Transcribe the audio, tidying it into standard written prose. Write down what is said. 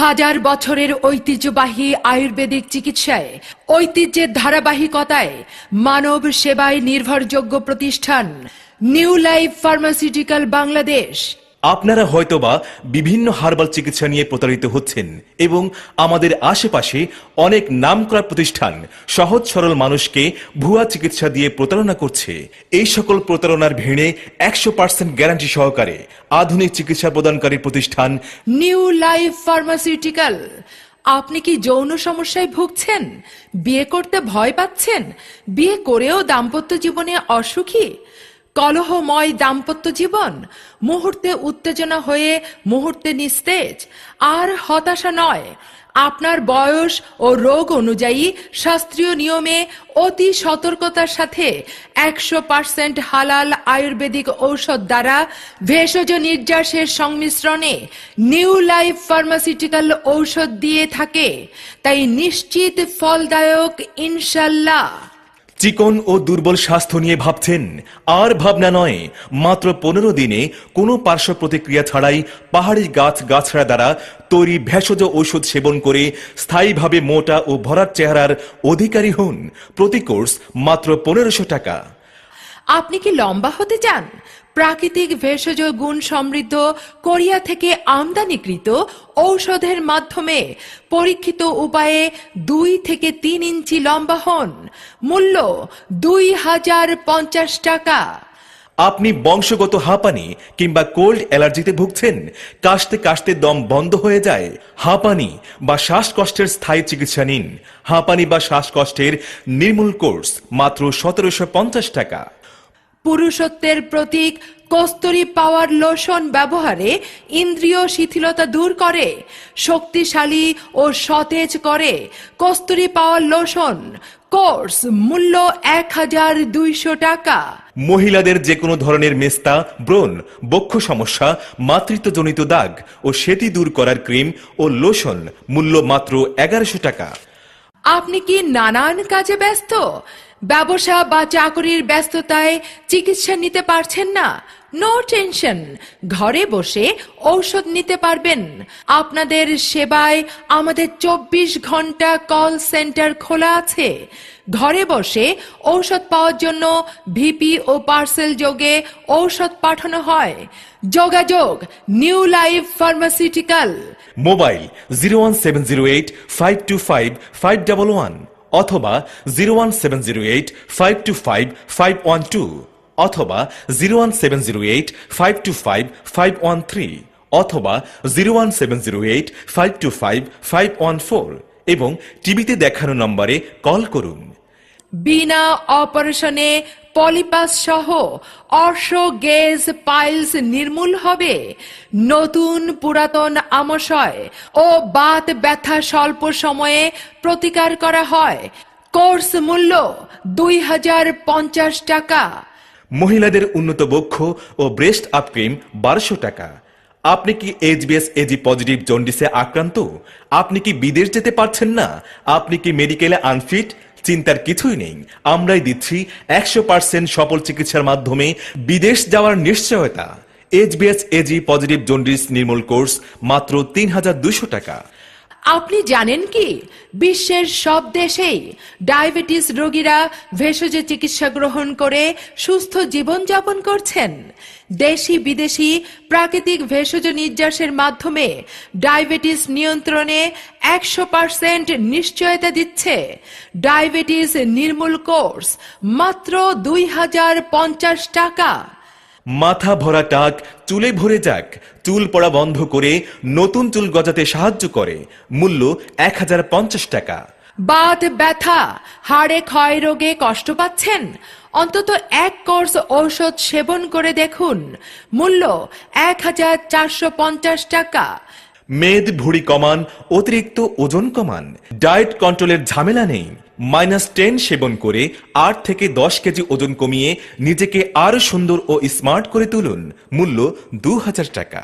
হাজার বছরের ঐতিহ্যবাহী আয়ুর্বেদিক চিকিৎসায় ঐতিহ্যের ধারাবাহিকতায় মানব সেবায় নির্ভরযোগ্য প্রতিষ্ঠান নিউ লাইফ ফার্মাসিউটিক্যাল বাংলাদেশ। আপনারা হয়তোবা বিভিন্ন হার্বাল চিকিৎসা নিয়ে প্রতারিত হচ্ছেন এবং আমাদের আশেপাশে অনেক নামকরা প্রতিষ্ঠান সহজ সরল মানুষকে ভুয়া চিকিৎসা দিয়ে প্রতারণা করছে। এই সকল প্রতারণার ভিড়ে 100% গ্যারান্টি সহকারে আধুনিক চিকিৎসা প্রদানকারী প্রতিষ্ঠান নিউ লাইফ ফার্মাসিউটিক্যাল। আপনি কি যৌন সমস্যায় ভুগছেন? বিয়ে করতে ভয় পাচ্ছেন? বিয়ে করেও দাম্পত্য জীবনে অসুখী? কলহময় দাম্পত্য জীবন, মুহূর্তে উত্তেজনা হয়ে মুহূর্তে নিস্তেজ, আর হতাশা নয়। আপনার বয়স ও রোগ অনুযায়ী শাস্ত্রীয় নিয়মে অতি সতর্কতার সাথে 100% হালাল আয়ুর্বেদিক ঔষধ দ্বারা ভেষজ নির্যাসের সংমিশ্রণে নিউ লাইফ ফার্মাসিউটিক্যাল ঔষধ দিয়ে থাকে, তাই নিশ্চিত ফলদায়ক ইনশাল্লাহ। চিকন ও দুর্বল স্বাস্থ্য নিয়ে ভাবছেন? আর ভাবনা নয়, মাত্র 15 দিনে কোনো পার্শ্ব প্রতিক্রিয়া ছাড়াই পাহাড়ি গাছগাছড়া দ্বারা তৈরি ভেষজ ঔষধ সেবন করে স্থায়ীভাবে মোটা ও ভরাট চেহারার অধিকারী হন। প্রতি কোর্স মাত্র 1500 টাকা। আপনি কি লম্বা হতে চান? প্রাকৃতিক ভেষজ গুণ সমৃদ্ধ কোরিয়া থেকে আমদানিকৃত ঔষধের মাধ্যমে পরীক্ষিত উপায়ে 2 থেকে 3 ইঞ্চি লম্বা হন। মূল্য 2050 টাকা। আপনি বংশগত হাঁপানি কিংবা কোল্ড অ্যালার্জিতে ভুগছেন? কাশতে কাশতে দম বন্ধ হয়ে যায়? হাঁপানি বা শ্বাসকষ্টের স্থায়ী চিকিৎসা নিন। হাঁপানি বা শ্বাসকষ্টের নির্মূল কোর্স মাত্র 1750 টাকা। পুরুষত্বের প্রতীক কস্তুরী পাওয়ার লোশন ব্যবহারে ইন্দ্রিয় শিথিলতা দূর করে, শক্তিশালী ও সতেজ করে। কস্তুরী পাওয়ার লোশন কোর্স মূল্য 1200 টাকা। মহিলাদের যে কোনো ধরনের মেস্তা, ব্রণ, বক্ষ সমস্যা, মাতৃত্বজনিত দাগ ও সেটি দূর করার ক্রিম ও লোশন মূল্য মাত্র 1100 টাকা। আপনি কি নানান কাজে ব্যস্ত? ব্যবসা বা চাকরির ব্যস্ততায় চিকিৎসা নিতে পারছেন না? নো টেনশন, ঘরে বসে ঔষধ নিতে পারবেন। আপনাদের সেবায় আমাদের 24 ঘন্টা কল সেন্টার খোলা আছে। ঘরে বসে ঔষধ পাওয়ার জন্য ভিপি ও পার্সেল যোগে ঔষধ পাঠানো হয়। যোগাযোগ নিউ লাইফ ফার্মাসিউটিক্যাল। মোবাইল 01708525511 অথবা 01708525512 অথবা 01708525513 অথবা 01708525514 এবং টিভিতে দেখানো নম্বরে কল করুন। বিনা অপারেশনে পলিপাস সহ অর্শ, গেজ, পাইলস নির্মূল হবে। নতুন পুরাতন আমাশয় ও বাত ব্যথা স্বল্প সময়ে প্রতিকার করা হয়। কোর্স মূল্য 2050 টাকা। মহিলাদের উন্নত বক্ষ ও ব্রেস্ট আপ ক্রিম 1200 টাকা। আপনি কি এইচবিএস/এজি পজিটিভ জন্ডিসে আক্রান্ত? আপনি কি বিদেশ যেতে পারছেন না? আপনি কি মেডিকেলে আনফিট? চিন্তার কিছুই নেই, আমরাই দিচ্ছি 100% সফল চিকিৎসার মাধ্যমে বিদেশ যাওয়ার নিশ্চয়তা। এইচবিএস/এজি পজিটিভ জন্ডিস নির্মূল কোর্স মাত্র 3200 টাকা। আপনি জানেন কি বিশ্বের সব দেশেই ডায়াবেটিস রোগীরা ভেষজ চিকিৎসা গ্রহণ করে সুস্থ জীবনযাপন করছেন? দেশি বিদেশি প্রাকৃতিক ভেষজ নির্যাসের মাধ্যমে ডায়াবেটিস নিয়ন্ত্রণে 100% নিশ্চয়তা দিচ্ছে। ডায়াবেটিস নির্মূল কোর্স মাত্র 2050 টাকা। মাথা ভরা টাক চুলে ভরে যাক, চুল পড়া বন্ধ করে নতুন চুল গজাতে সাহায্য করে। মূল্য 1050 টাকা। বাত ব্যথা, হাড়ে ক্ষয় রোগে কষ্ট পাচ্ছেন? অন্তত 1 কোর্স ঔষধ সেবন করে দেখুন। মূল্য 1450 টাকা। মেদ ভুঁড়ি কমান, অতিরিক্ত ওজন কমান, ডায়েট কন্ট্রোলের ঝামেলা নেই। -10 সেবন করে 8 থেকে 10 কেজি ওজন কমিয়ে নিজেকে আরো সুন্দর ও স্মার্ট করে তুলুন। মূল্য 2000 টাকা।